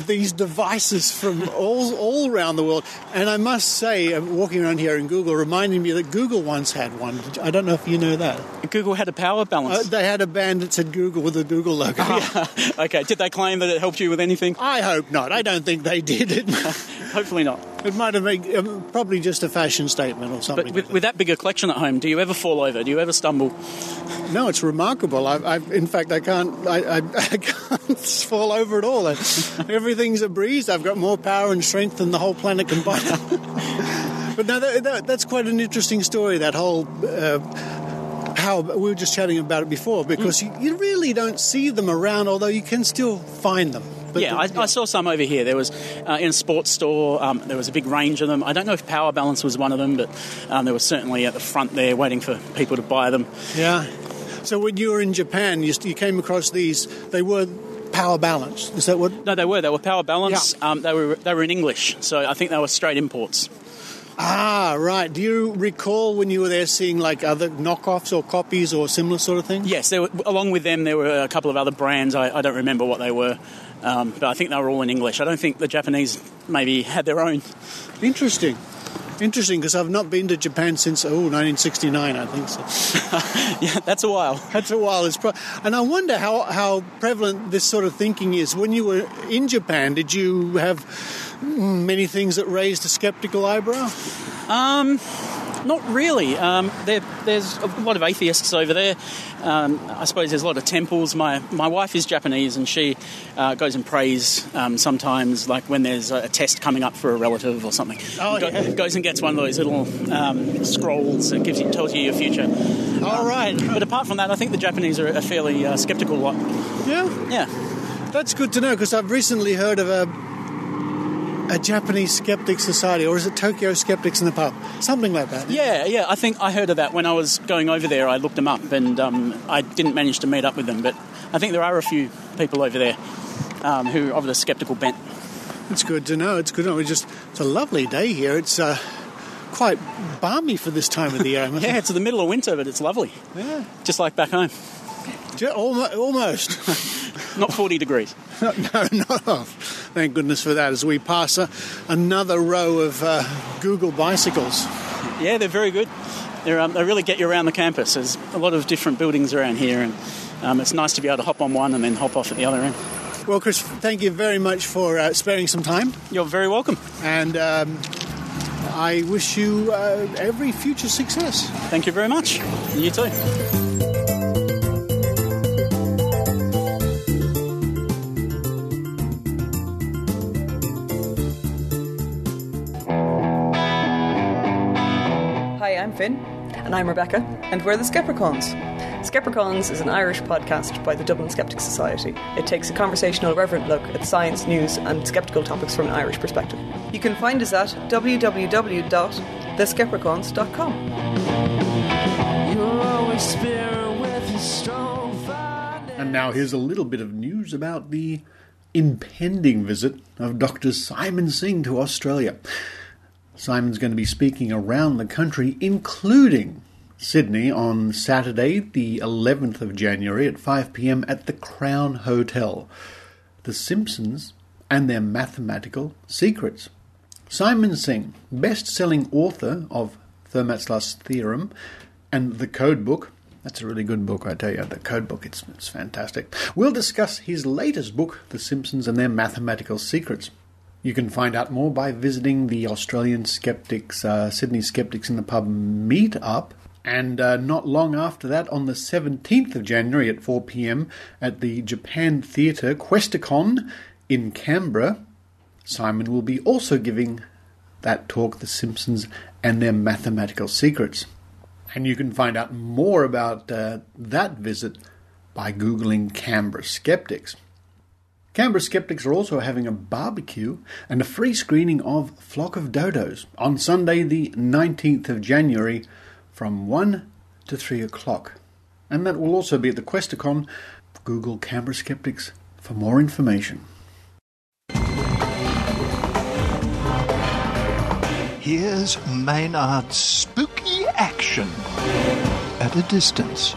Speaker 2: these devices from all around the world. And I must say, walking around here in Google reminded me that Google once had one. I don't know if you know that.
Speaker 4: Google had a power balance?
Speaker 2: They had a band that said Google with a Google logo.
Speaker 4: Yeah. Okay. Did they claim that it helped you with anything?
Speaker 2: I hope not. I don't think they did.
Speaker 4: Hopefully not.
Speaker 2: It might have been probably just a fashion statement or something.
Speaker 4: But with that bigger collection at home, do you ever fall over? Do you ever stumble?
Speaker 2: No, it's remarkable. In fact, I can't fall over at all. Everything's a breeze. I've got more power and strength than the whole planet combined. But no, that's quite an interesting story, that whole power. We were just chatting about it before, because you really don't see them around, although you can still find them. But
Speaker 4: I saw some over here. There was in a sports store, there was a big range of them. I don't know if Power Balance was one of them, but there was certainly at the front there waiting for people to buy them.
Speaker 2: Yeah. So when you were in Japan, you came across these. They were Power Balance. Is that what?
Speaker 4: No, they were. They were Power Balance.
Speaker 2: Yeah.
Speaker 4: They were in English, so I think they were straight imports.
Speaker 2: Ah, right. Do you recall when you were there seeing like other knockoffs or copies or similar sort of thing?
Speaker 4: Yes, along with them there were a couple of other brands. I don't remember what they were, but I think they were all in English. I don't think the Japanese maybe had their own.
Speaker 2: Interesting, because I've not been to Japan since 1969, I think so.
Speaker 4: Yeah, that's a while.
Speaker 2: That's a while. And I wonder how prevalent this sort of thinking is. When you were in Japan, did you have many things that raised a skeptical eyebrow?
Speaker 4: Not really. There's a lot of atheists over there. I suppose there's a lot of temples. My wife is Japanese, and she goes and prays sometimes, like when there's a test coming up for a relative or something. Goes and gets one of those little scrolls that tells you your future.
Speaker 2: All right.
Speaker 4: But apart from that, I think the Japanese are a fairly sceptical lot.
Speaker 2: Yeah?
Speaker 4: Yeah.
Speaker 2: That's good to know, because I've recently heard of a Japanese Skeptic Society, or is it Tokyo Skeptics in the Pub? Something like that.
Speaker 4: Yeah, I think I heard of that when I was going over there. I looked them up, and I didn't manage to meet up with them, but I think there are a few people over there who are of the sceptical bent.
Speaker 2: It's good to know. It's a lovely day here. It's quite balmy for this time of the year.
Speaker 4: Yeah, it's in the middle of winter, but it's lovely.
Speaker 2: Yeah.
Speaker 4: Just like back home.
Speaker 2: Almost.
Speaker 4: Not 40 degrees.
Speaker 2: No, not off. Thank goodness for that, as we pass another row of Google bicycles.
Speaker 4: Yeah, they're very good. They really get you around the campus. There's a lot of different buildings around here, and it's nice to be able to hop on one and then hop off at the other end.
Speaker 2: Well, Chris, thank you very much for sparing some time.
Speaker 4: You're very welcome.
Speaker 2: And I wish you every future success.
Speaker 4: Thank you very much. You too.
Speaker 5: Hi, I'm Finn. And I'm Rebecca. And we're the Skepticons. Skepticons is an Irish podcast by the Dublin Skeptics Society. It takes a conversational, irreverent look at science, news and skeptical topics from an Irish perspective. You can find us at www.theskepticons.com.
Speaker 2: And now here's a little bit of news about the impending visit of Dr. Simon Singh to Australia. Simon's going to be speaking around the country, including Sydney, on Saturday, the 11th of January at 5 p.m. at the Crown Hotel. The Simpsons and Their Mathematical Secrets. Simon Singh, best-selling author of Fermat's Last Theorem and The Code Book. That's a really good book, I tell you. The Code Book, it's fantastic. We'll discuss his latest book, The Simpsons and Their Mathematical Secrets. You can find out more by visiting the Australian Skeptics, Sydney Skeptics in the Pub meet-up. And not long after that, on the 17th of January at 4 p.m. at the Japan Theatre Questacon in Canberra, Simon will be also giving that talk, The Simpsons and Their Mathematical Secrets. And you can find out more about that visit by Googling Canberra Skeptics. Canberra Skeptics are also having a barbecue and a free screening of Flock of Dodos on Sunday the 19th of January from 1 to 3 o'clock. And that will also be at the Questacon. Google Canberra Skeptics for more information.
Speaker 6: Here's Maynard's spooky action at a distance.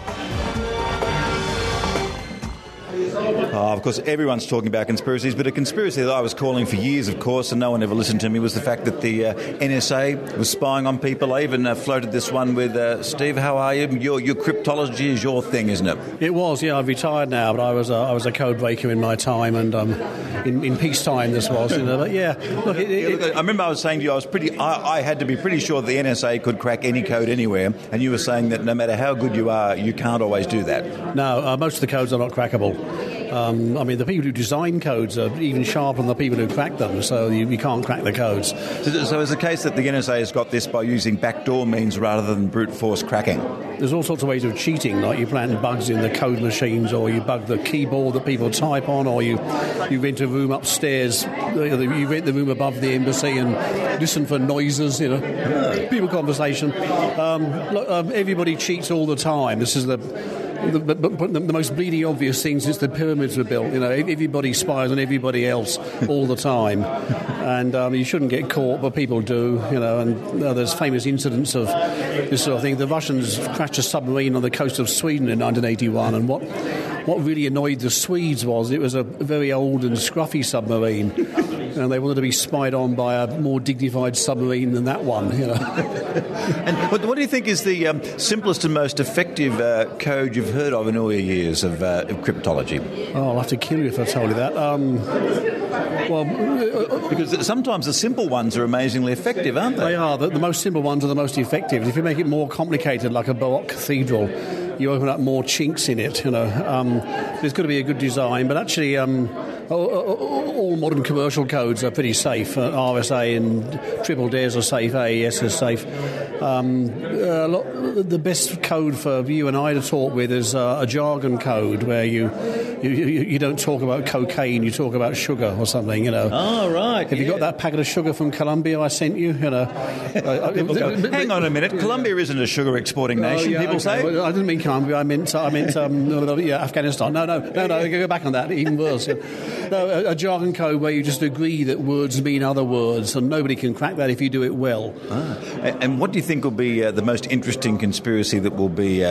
Speaker 7: Of course, everyone's talking about conspiracies, but a conspiracy that I was calling for years, of course, and no one ever listened to me, was the fact that the NSA was spying on people. I even floated this one with Steve. How are you? Your cryptology is your thing, isn't it?
Speaker 8: It was, yeah. I've retired now, but I was a code breaker in my time, and in peacetime this was. But yeah, look.
Speaker 7: I remember I was saying to you, I had to be pretty sure that the NSA could crack any code anywhere, and you were saying that no matter how good you are, you can't always do that.
Speaker 8: No, most of the codes are not crackable. The people who design codes are even sharper than the people who crack them, so you can't crack the codes.
Speaker 7: So is the case that the NSA has got this by using backdoor means rather than brute force cracking?
Speaker 8: There's all sorts of ways of cheating, like you plant bugs in the code machines, or you bug the keyboard that people type on, or you rent a room upstairs, you rent the room above the embassy and listen for noises, people conversation. Everybody cheats all the time. This is the most bleeding obvious thing since the pyramids were built. Everybody spies on everybody else all the time, and you shouldn't get caught, but people do. And there's famous incidents of this sort of thing. The Russians crashed a submarine on the coast of Sweden in 1981, and what really annoyed the Swedes was it was a very old and scruffy submarine. and they wanted to be spied on by a more dignified submarine than that one.
Speaker 7: And what do you think is the simplest and most effective code you've heard of in all your years of cryptology?
Speaker 8: Oh, I'll have to kill you if I told you that.
Speaker 7: Because sometimes the simple ones are amazingly effective, aren't they?
Speaker 8: They are. The most simple ones are the most effective. If you make it more complicated, like a Baroque cathedral, you open up more chinks in it. There's got to be a good design, but actually, all modern commercial codes are pretty safe. RSA and triple DES are safe. AES is safe. The best code for you and I to talk with is a jargon code where you don't talk about cocaine, you talk about sugar or something.
Speaker 7: Oh, right.
Speaker 8: Have you got that packet of sugar from Colombia I sent you?
Speaker 7: Hang on a minute. Colombia isn't a sugar exporting nation. People say.
Speaker 8: Well, I didn't mean Colombia. I meant Afghanistan. No. Go back on that. Even worse. No, a jargon code where you just agree that words mean other words, and nobody can crack that if you do it well.
Speaker 7: And what do you think will be the most interesting conspiracy that will be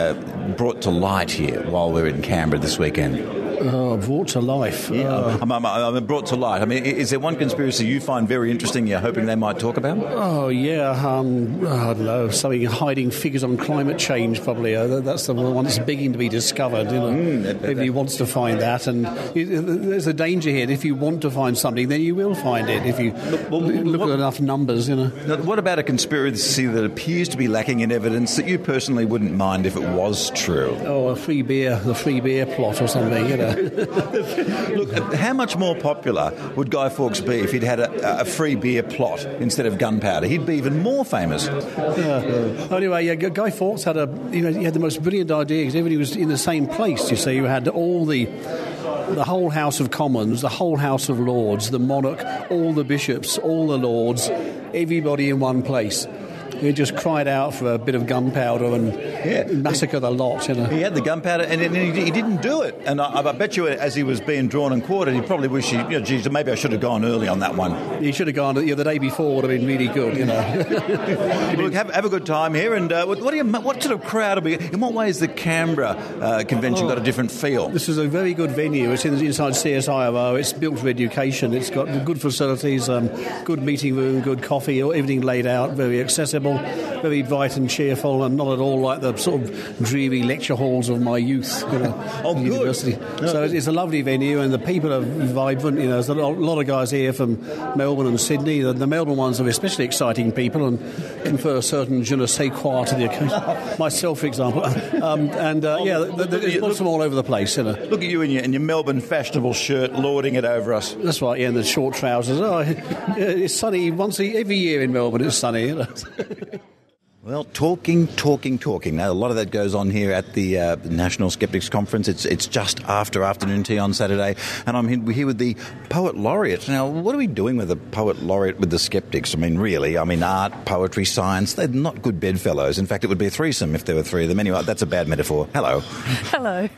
Speaker 7: brought to light here while we're in Canberra this weekend?
Speaker 8: Brought to life.
Speaker 7: I'm brought to light. I mean, is there one conspiracy you find very interesting you're hoping they might talk about?
Speaker 8: Oh, yeah. I don't know, something hiding figures on climate change, probably. That's the one that's beginning to be discovered. Everybody wants to find that, and there's a danger here. If you want to find something, then you will find it if you look at enough numbers.
Speaker 7: Now, what about a conspiracy that appears to be lacking in evidence that you personally wouldn't mind if it was true?
Speaker 8: Oh, the free beer plot or something,
Speaker 7: Look, how much more popular would Guy Fawkes be if he'd had a free beer plot instead of gunpowder? He'd be even more famous.
Speaker 8: Anyway, Guy Fawkes had he had the most brilliant idea because everybody was in the same place. You see, you had all the whole House of Commons, the whole House of Lords, the monarch, all the bishops, all the lords, everybody in one place. He just cried out for a bit of gunpowder and massacre the lot.
Speaker 7: He had the gunpowder and he didn't do it. And I bet you as he was being drawn and quartered, he probably wished, geez, maybe I should have gone early on that one.
Speaker 8: He should have gone the day before would have been really good,
Speaker 7: Look, have a good time here. And what sort of crowd will be? In what way is the Canberra convention got a different feel?
Speaker 8: This is a very good venue. It's inside CSIRO. It's built for education. It's got good facilities, good meeting room, good coffee, everything laid out, very accessible. Very bright and cheerful, and not at all like the sort of dreary lecture halls of my youth. University.
Speaker 7: No.
Speaker 8: So it's a lovely venue, and the people are vibrant. There's a lot of guys here from Melbourne and Sydney. The Melbourne ones are especially exciting people and confer a certain je ne sais quoi to the occasion. Myself, for example. There's lots of them all over the place.
Speaker 7: Look at you in your Melbourne fashionable shirt, lording it over us.
Speaker 8: That's right. Yeah, and the short trousers. It's sunny every year in Melbourne. It's sunny.
Speaker 7: Well, talking. Now, a lot of that goes on here at the National Skeptics Conference. It's just after afternoon tea on Saturday, and I'm here with the Poet Laureate. Now, what are we doing with the Poet Laureate with the skeptics? Art, poetry, science, they're not good bedfellows. In fact, it would be a threesome if there were three of them. Anyway, that's a bad metaphor. Hello.
Speaker 9: Hello.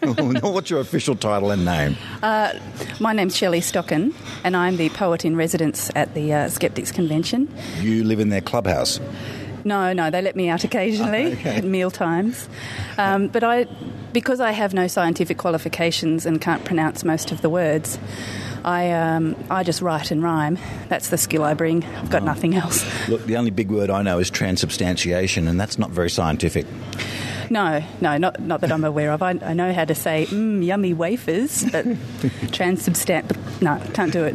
Speaker 7: What's your official title and name?
Speaker 9: My name's Shelley Stocken, and I'm the poet in residence at the Skeptics Convention.
Speaker 7: You live in their clubhouse?
Speaker 9: No, they let me out occasionally at meal times. But because I have no scientific qualifications and can't pronounce most of the words, I just write and rhyme. That's the skill I bring. I've got nothing else.
Speaker 7: Look, the only big word I know is transubstantiation, and that's not very scientific.
Speaker 9: No, not that I'm aware of. I know how to say, yummy wafers, but no, can't do it.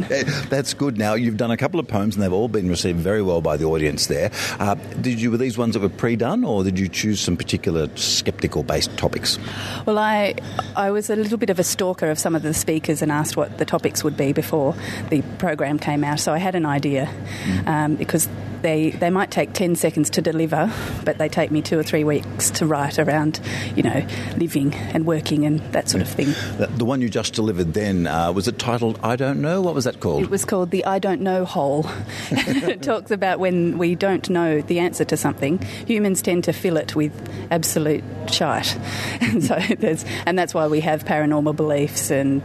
Speaker 7: That's good. Now, you've done a couple of poems, and they've all been received very well by the audience there. Were these ones that were pre-done, or did you choose some particular skeptical-based topics?
Speaker 9: Well, I was a little bit of a stalker of some of the speakers and asked what the topics would be before the program came out, so I had an idea, because they might take 10 seconds to deliver, but they take me 2 or 3 weeks to write around, living and working and that sort of thing.
Speaker 7: The one you just delivered then, was it titled I Don't Know? What was that called?
Speaker 9: It was called the I Don't Know hole. It talks about when we don't know the answer to something, humans tend to fill it with absolute shite. And so that's why we have paranormal beliefs and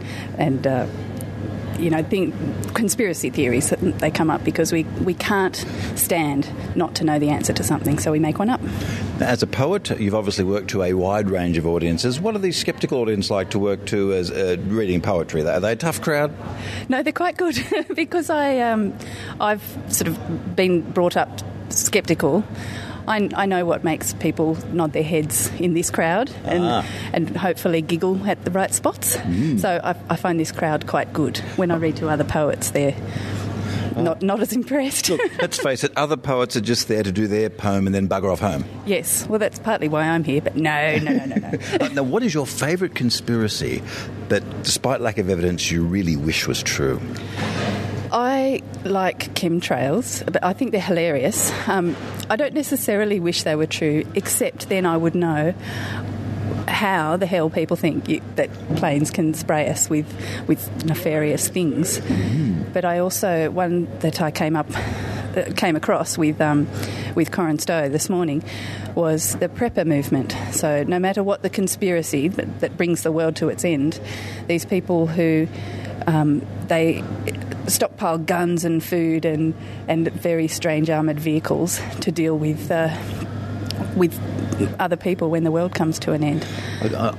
Speaker 9: conspiracy theories that they come up because we can't stand not to know the answer to something, so we make one up.
Speaker 7: As a poet, you've obviously worked to a wide range of audiences. What are these sceptical audience like to work to as reading poetry? Are they a tough crowd?
Speaker 9: No, they're quite good because I've sort of been brought up sceptical. I know what makes people nod their heads in this crowd and hopefully giggle at the right spots. So I find this crowd quite good. When I read to other poets, they're not as impressed.
Speaker 7: Look, let's face it, other poets are just there to do their poem and then bugger off home.
Speaker 9: Yes, well, that's partly why I'm here, but no.
Speaker 7: Now, what is your favourite conspiracy that, despite lack of evidence, you really wish was true?
Speaker 9: I like chemtrails, but I think they're hilarious. I don't necessarily wish they were true, except then I would know how the hell people think that planes can spray us with nefarious things. But I also, one that I came across with Corin Stowe this morning was the prepper movement. So no matter what the conspiracy that brings the world to its end, these people who they stockpile guns and food and very strange armoured vehicles to deal with other people when the world comes to an end.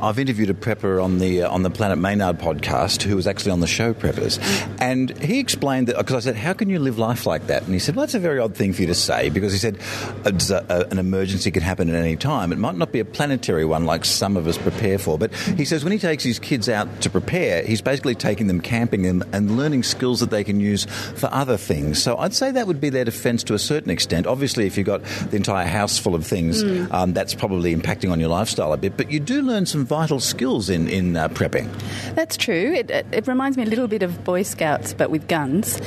Speaker 7: I've interviewed a prepper on the Planet Maynard podcast who was actually on the show Preppers, and he explained that, because I said, how can you live life like that? And he said, well, that's a very odd thing for you to say, because he said an emergency could happen at any time. It might not be a planetary one like some of us prepare for, but he says when he takes his kids out to prepare, he's basically taking them camping and learning skills that they can use for other things. So I'd say that would be their defence to a certain extent. Obviously, if you've got the entire house full of things, that's probably impacting on your lifestyle a bit, but you do learn some vital skills in prepping.
Speaker 9: That's true. It reminds me a little bit of Boy Scouts, but with guns.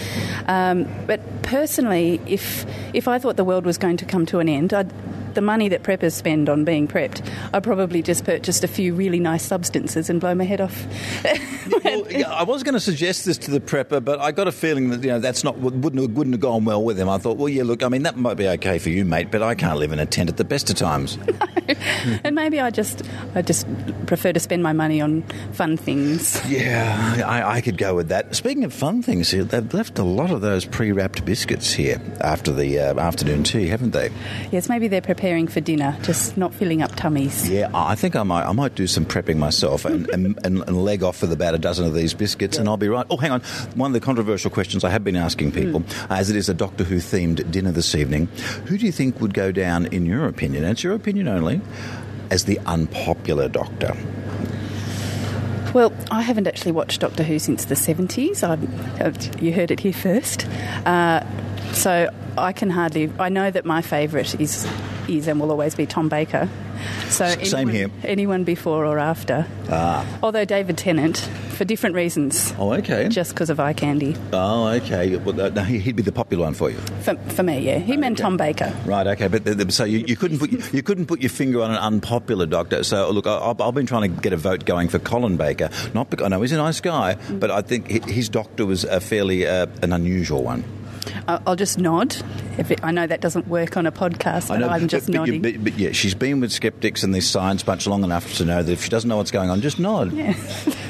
Speaker 9: But personally, if I thought the world was going to come to an end, the money that preppers spend on being prepped, I probably just purchased a few really nice substances and blow my head off.
Speaker 7: Well, I was going to suggest this to the prepper, but I got a feling that that's not wouldn't have gone well with him. I thought, well, yeah, look, I mean, that might be okay for you, mate, but I can't live in a tent at the best of times.
Speaker 9: No. And maybe I just prefer to spend my money on fun things.
Speaker 7: Yeah, I could go with that. Speaking of fun things, they've left a lot of those pre-wrapped biscuits here after the afternoon tea, haven't they?
Speaker 9: Yes, maybe they're preparing for dinner, just not filling up tummies.
Speaker 7: Yeah, I think I might do some prepping myself and leg off with about a dozen of these biscuits, and I'll be right. Oh, hang on. One of the controversial questions I have been asking people, as it is a Doctor Who themed dinner this evening, who do you think would go down, in your opinion, and it's your opinion only, as the unpopular Doctor?
Speaker 9: Well, I haven't actually watched Doctor Who since the 70s. You heard it here first. So I know that my favourite is and will always be Tom Baker. So
Speaker 7: same here.
Speaker 9: Anyone before or after. Although David Tennant, for different reasons.
Speaker 7: Oh, okay.
Speaker 9: Just because of eye candy.
Speaker 7: Oh, okay. Well, he'd be the popular one for you.
Speaker 9: For me, yeah. Him and Tom Baker.
Speaker 7: Right. Okay. But so you couldn't put your finger on an unpopular Doctor. So look, I've been trying to get a vote going for Colin Baker. Not because I know he's a nice guy, but I think his Doctor was a fairly an unusual one.
Speaker 9: I'll just nod. I know that doesn't work on a podcast, but I'm just nodding.
Speaker 7: But yeah, she's been with skeptics and this science bunch long enough to know that if she doesn't know what's going on, just nod.
Speaker 9: Yeah,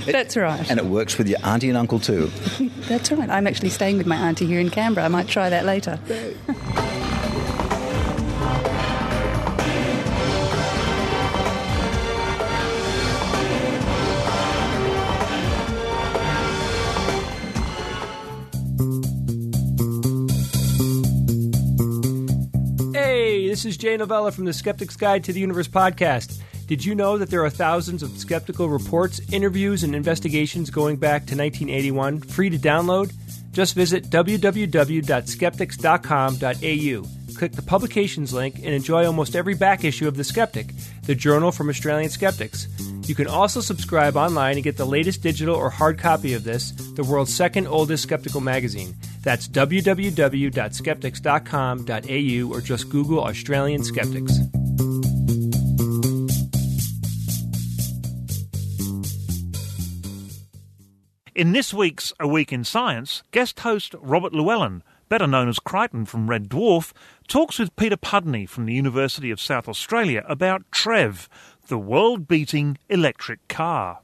Speaker 9: that's right.
Speaker 7: And it works with your auntie and uncle too.
Speaker 9: That's right. I'm actually staying with my auntie here in Canberra. I might try that later.
Speaker 10: This is Jay Novella from the Skeptic's Guide to the Universe podcast. Did you know that there are thousands of skeptical reports, interviews, and investigations going back to 1981, free to download? Just visit www.skeptics.com.au. Click the publications link and enjoy almost every back issue of The Skeptic, the journal from Australian Skeptics. You can also subscribe online and get the latest digital or hard copy of this, the world's second oldest skeptical magazine. That's www.skeptics.com.au or just Google Australian Skeptics.
Speaker 11: In this week's A Week in Science, guest host Robert Llewellyn, better known as Crichton from Red Dwarf, talks with Peter Pudney from the University of South Australia about TREV, the world-beating electric car.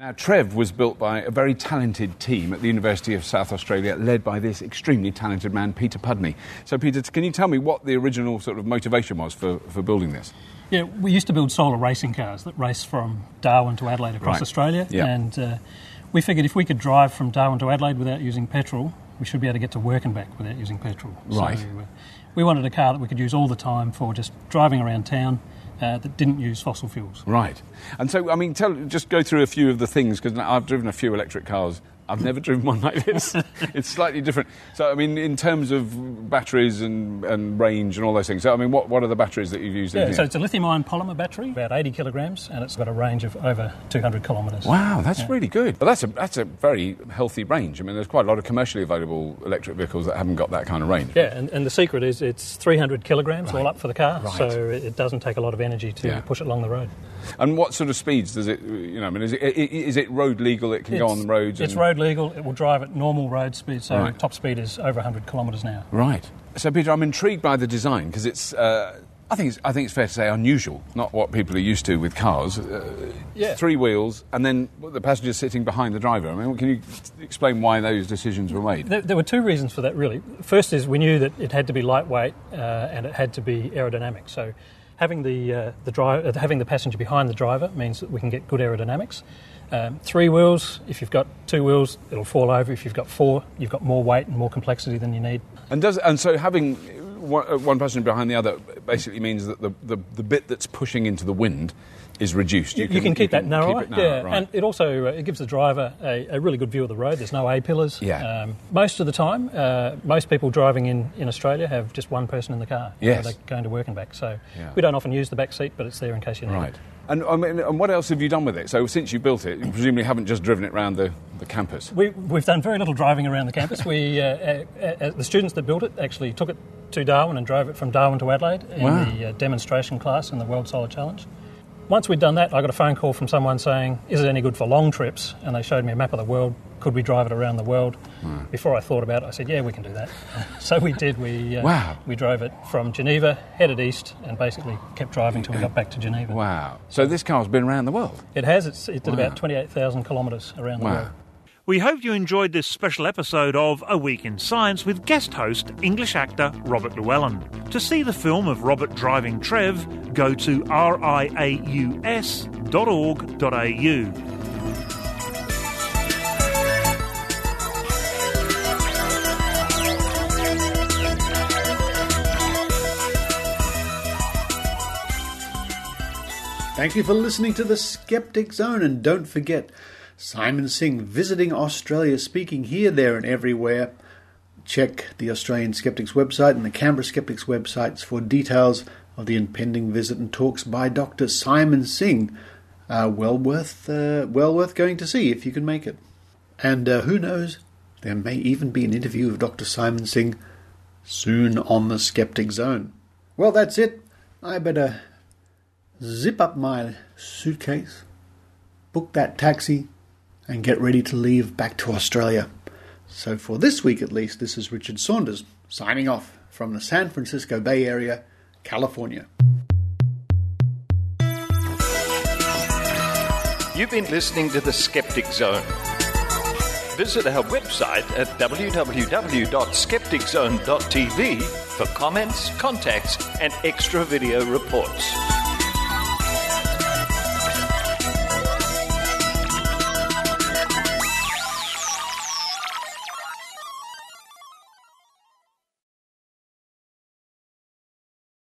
Speaker 12: Now, Trev was built by a very talented team at the University of South Australia, led by this extremely talented man, Peter Pudney. So, Peter, can you tell me what the original sort of motivation was for building this?
Speaker 13: Yeah, we used to build solar racing cars that race from Darwin to Adelaide across Australia. Yeah. And we figured if we could drive from Darwin to Adelaide without using petrol, we should be able to get to work and back without using petrol.
Speaker 12: Right.
Speaker 13: So we wanted a car that we could use all the time for just driving around town, that didn't use fossil fuels.
Speaker 12: Right. And so, I mean, just go through a few of the things, because I've driven a few electric cars. I've never driven one like this. It's slightly different. So, I mean, in terms of batteries and range and all those things, so, I mean, what are the batteries that you've used in here?
Speaker 13: So it's a lithium-ion polymer battery, about 80 kilograms, and it's got a range of over 200 kilometres.
Speaker 12: Wow, that's really good. But that's a very healthy range. I mean, there's quite a lot of commercially available electric vehicles that haven't got that kind of range.
Speaker 13: Yeah, and the secret is it's 300 kilograms all up for the car, so it doesn't take a lot of energy to push it along the road.
Speaker 12: And what sort of speeds does it, I mean, is it road legal? It can go on the roads?
Speaker 13: It's road legal. It will drive at normal road speed, so top speed is over 100 kilometres an hour.
Speaker 12: Right. So, Peter, I'm intrigued by the design, because it's, I think it's fair to say unusual, not what people are used to with cars. 3 wheels, and then the passenger sitting behind the driver. I mean, can you explain why those decisions were made?
Speaker 13: There were 2 reasons for that, really. First is we knew that it had to be lightweight and it had to be aerodynamic. So having the passenger behind the driver means that we can get good aerodynamics. 3 wheels, if you've got 2 wheels, it'll fall over. If you've got 4, you've got more weight and more complexity than you need.
Speaker 12: And so having one passenger behind the other basically means that the bit that's pushing into the wind is reduced.
Speaker 13: You can keep that narrower.
Speaker 12: Right.
Speaker 13: And it also it gives the driver a really good view of the road. There's no A-pillars.
Speaker 12: Yeah.
Speaker 13: Most of the time, most people driving in Australia have just one person in the car.
Speaker 12: Yes.
Speaker 13: They're going to work and back. So we don't often use the back seat, but it's there in case you need it.
Speaker 12: And what else have you done with it? So since you built it, you presumably haven't just driven it around the campus.
Speaker 13: We've done very little driving around the campus. The students that built it actually took it to Darwin and drove it from Darwin to Adelaide in the demonstration class in the World Solar Challenge. Once we'd done that, I got a phone call from someone saying, is it any good for long trips? And they showed me a map of the world. Could we drive it around the world? Before I thought about it, I said, yeah, we can do that. So we did. We drove it from Geneva, headed east, and basically kept driving until we got back to Geneva.
Speaker 12: Wow. So this car's been around the world?
Speaker 13: It has. It did about 28,000 kilometres around the world.
Speaker 11: We hope you enjoyed this special episode of A Week in Science with guest host, English actor Robert Llewellyn. To see the film of Robert driving Trev, go to riaus.org.au.
Speaker 2: Thank you for listening to the Skeptic Zone, and don't forget Simon Singh visiting Australia, speaking here, there and everywhere. Check the Australian Skeptics website and the Canberra Skeptics websites for details of the impending visit and talks by Dr Simon Singh. Well worth going to see if you can make it. And who knows, there may even be an interview of Dr Simon Singh soon on the Skeptic Zone. Well, that's it. I better zip up my suitcase, book that taxi, and get ready to leave back to Australia. So for this week at least, this is Richard Saunders, signing off from the San Francisco Bay Area, California.
Speaker 1: You've been listening to The Skeptic Zone. Visit our website at www.skepticzone.tv for comments, contacts, and extra video reports.